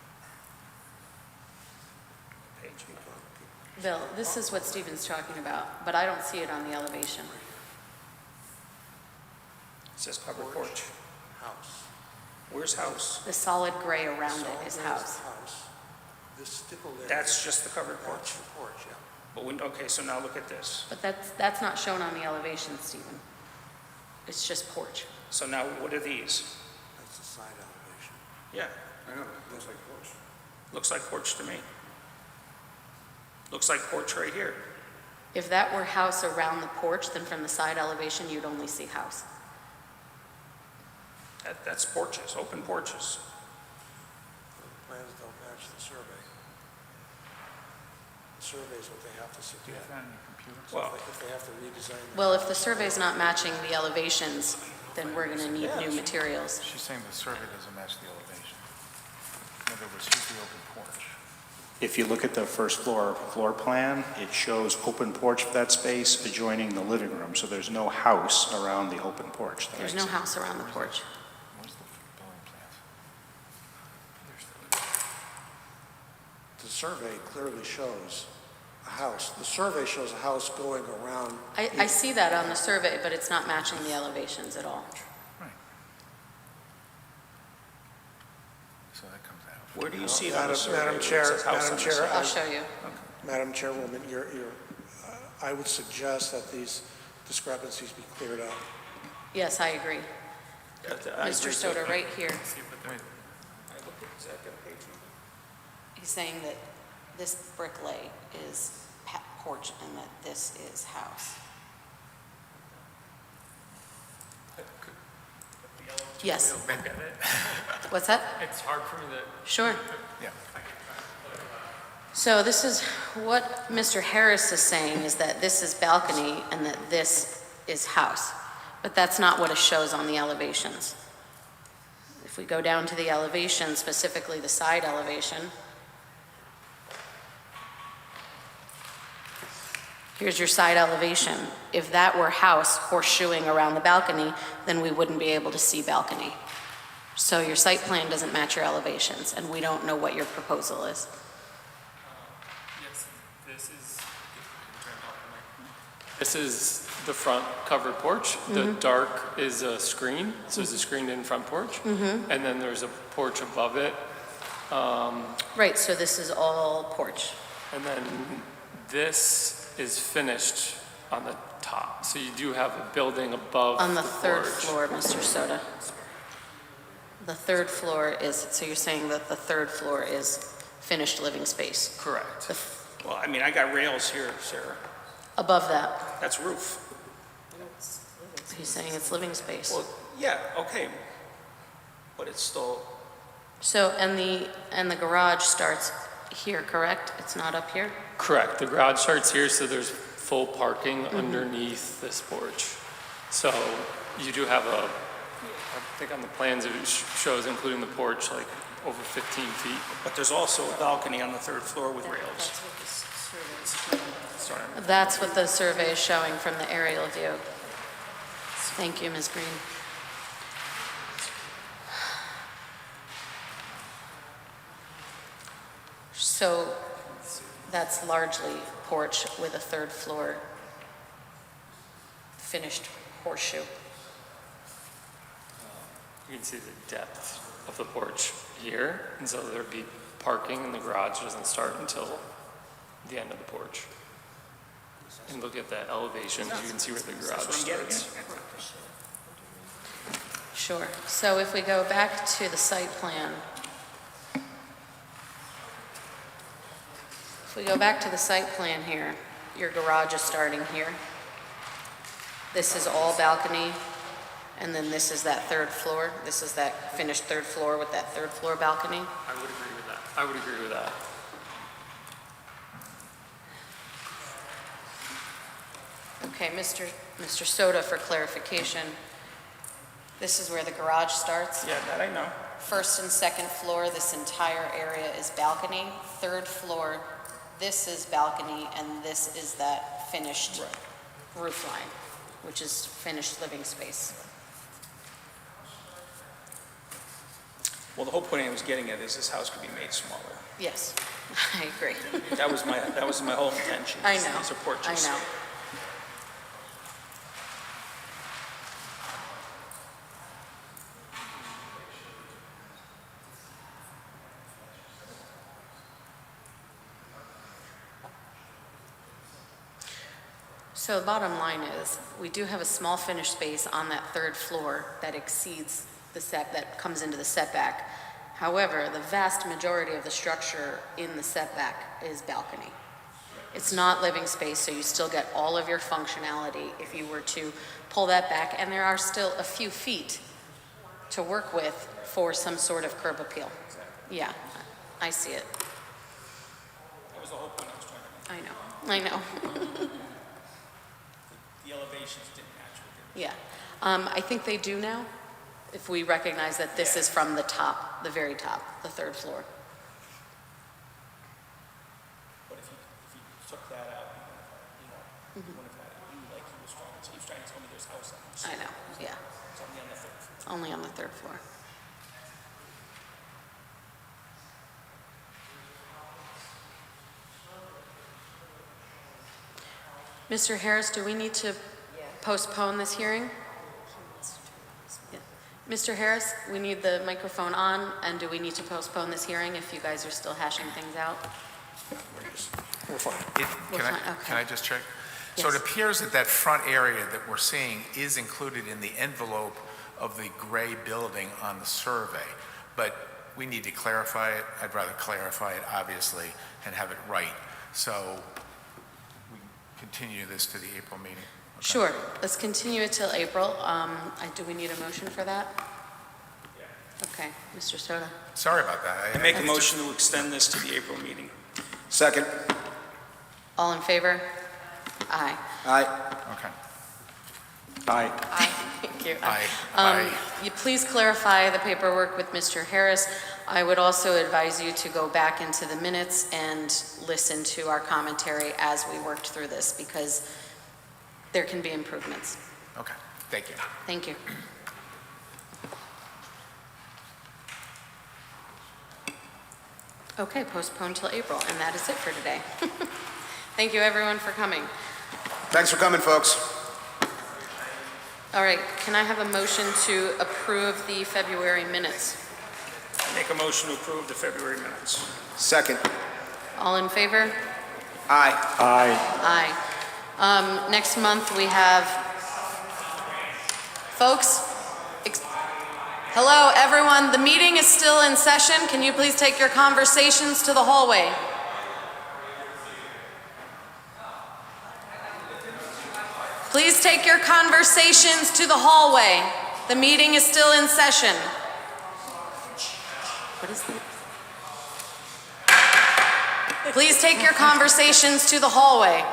Page. Bill, this is what Stephen's talking about, but I don't see it on the elevation. It says covered porch. House. Where's house? The solid gray around it Solid is gray house. This stipple there. That's just the covered porch. That's the porch, yeah. But when, okay, so now look at this. But that's not shown on the elevation, Stephen. It's just porch. So now what are these? That's the side elevation. Yeah, I know, it looks like porch. looks like porch to me. Looks like porch right here. If that were house around the porch, then from the side elevation, you'd only see house. That's porches, open porches. The plans don't match the survey. The survey is what they have to submit. Well, If they have to redesign. Well, if the survey's not matching the elevations, then we're gonna need new materials. She's saying the survey doesn't match the elevation. In other words, here's the open porch. If you look at the first floor plan, it shows open porch for that space adjoining the living room, so there's no house around the open porch. that I There's no see. house around the porch. Where's the building plans? The survey clearly shows a house. The survey shows a house going around. I see that on the survey, but it's not matching the elevations at all. So that comes out. where do you see it on the survey? Madam where it Chair, says house Madam on the Chair, survey? I'll show you. Madam Chairwoman, I would suggest that these discrepancies be cleared up. Yes, I agree. I Mr. agree, Soto, too. right here, I looked at Zach on page one. he's saying that this brick lay is porch and that this is house. Yes. What's that? It's hard for me to. Sure. Yeah. So this is what Mr. Harris is saying, is that this is balcony and that this is house. But that's not what it shows on the elevations. If we go down to the elevation, specifically the side elevation, Here's your side elevation. If that were house horseshoeing around the balcony, then we wouldn't be able to see balcony. So your site plan doesn't match your elevations, and we don't know what your proposal is. Yes, this is the front covered porch. The dark is a screen, so it's a screened-in front porch. And then there's a porch above it. Right, so this is all porch. And then this is finished on the top. So you do have a building above On the the third porch. floor, Mr. Soda. The third floor is, so you're saying that the third floor is finished living space. Correct. The Well, I mean, I got rails here, Sarah. Above that, That's roof. he's saying it's living space. Well, yeah, okay. But it's still, So, and the garage starts here, correct? It's not up here? correct. The garage starts here, so there's full parking underneath this porch. So you do have I think on the plans it shows, including the porch, like over 15 feet. But there's also a balcony on the third floor with rails. Sorry. That's what the survey is showing from the aerial view. Thank you, Ms. Green. So that's largely porch with a third floor finished horseshoe. You can see the depth of the porch here, and so there'd be parking, and the garage doesn't start until the end of the porch. And look at that elevation, you can see where the garage starts. Sure. So if we go back to the site plan, here, your garage is starting here. This is all balcony, and then this is that third floor. This is that finished third floor with that third floor balcony. I would agree with that. I would agree with that. Okay, Mr. Soda, for clarification, this is where the garage starts. Yeah, that I know. First and second floor, this entire area is balcony. Third floor, this is balcony, and this is that finished roof line, which is finished living space. Well, the whole point I was getting at is this house could be made smaller. Yes, I agree. That was my whole intention. I know, These are porches. I know. So the bottom line is, we do have a small finished space on that third floor that exceeds that comes into the setback. However, the vast majority of the structure in the setback is balcony. It's not living space, so you still get all of your functionality if you were to pull that back, and there are still a few feet to work with for some sort of curb appeal. Yeah, I see it. That was the whole point I was trying to make. I know. The elevations didn't match with it. Yeah. I think they do now, if we recognize that this is from the top, the very top, the third floor. But if you took that out, you wouldn't have had it. Like he was trying to tell me there's house on it. I know, yeah, It's only on the third floor. only on the third floor. Mr. Harris, do we need to postpone this hearing? Yeah. Mr. Harris, we need the microphone on, and do we need to postpone this hearing if you guys are still hashing things out? We're fine. We're Can fine, I okay. just check? So it Yes. appears that that front area that we're seeing is included in the envelope of the gray building on the survey, but we need to clarify it. I'd rather clarify it, obviously, and have it right. So we continue this to the April meeting. Okay? Sure, let's continue it till April. Do we need a motion for that? Okay, Mr. Soda. Sorry about that. I make a motion to extend this to the April meeting. Second. All in favor? Aye. Aye. Okay. Aye. Aye, thank you. Aye. Aye. You please clarify the paperwork with Mr. Harris. I would also advise you to go back into the minutes and listen to our commentary as we worked through this, because there can be improvements. Okay, thank you. Thank you. Okay, postponed till April, and that is it for today. Thank you, everyone, for coming. Thanks for coming, folks. All right, can I have a motion to approve the February minutes? Make a motion to approve the February minutes. Second. All in favor? Aye. Aye. Next month, we have, folks, hello, everyone, the meeting is still in session. Can you please take your conversations to the hallway? Please take your conversations to the hallway. The meeting is still in session. What is that? Please take your conversations to the hallway.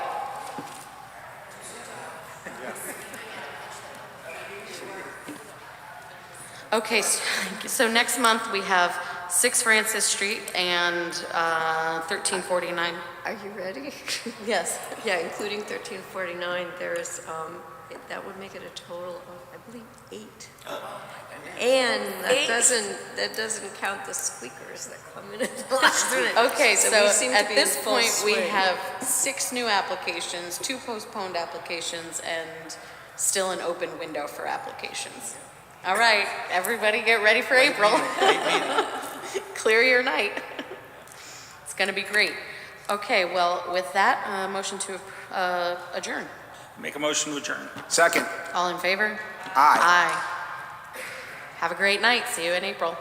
Okay, so next month we have 6 Francis Street and 1349. Are you ready? Yes. Yeah, including 1349, there's, that would make it a total of, I believe, 8. And that doesn't count the squeakers that come in at the last minute. Okay, we so seem to at be in this full point, we swing. have 6 new applications, 2 postponed applications, and still an open window for applications. All right, everybody get ready for April. Clear your night. It's going to be great. Okay, well, with that, motion to adjourn. Make a motion to adjourn. Second. All in favor? Aye. Aye. Have a great night. See you in April.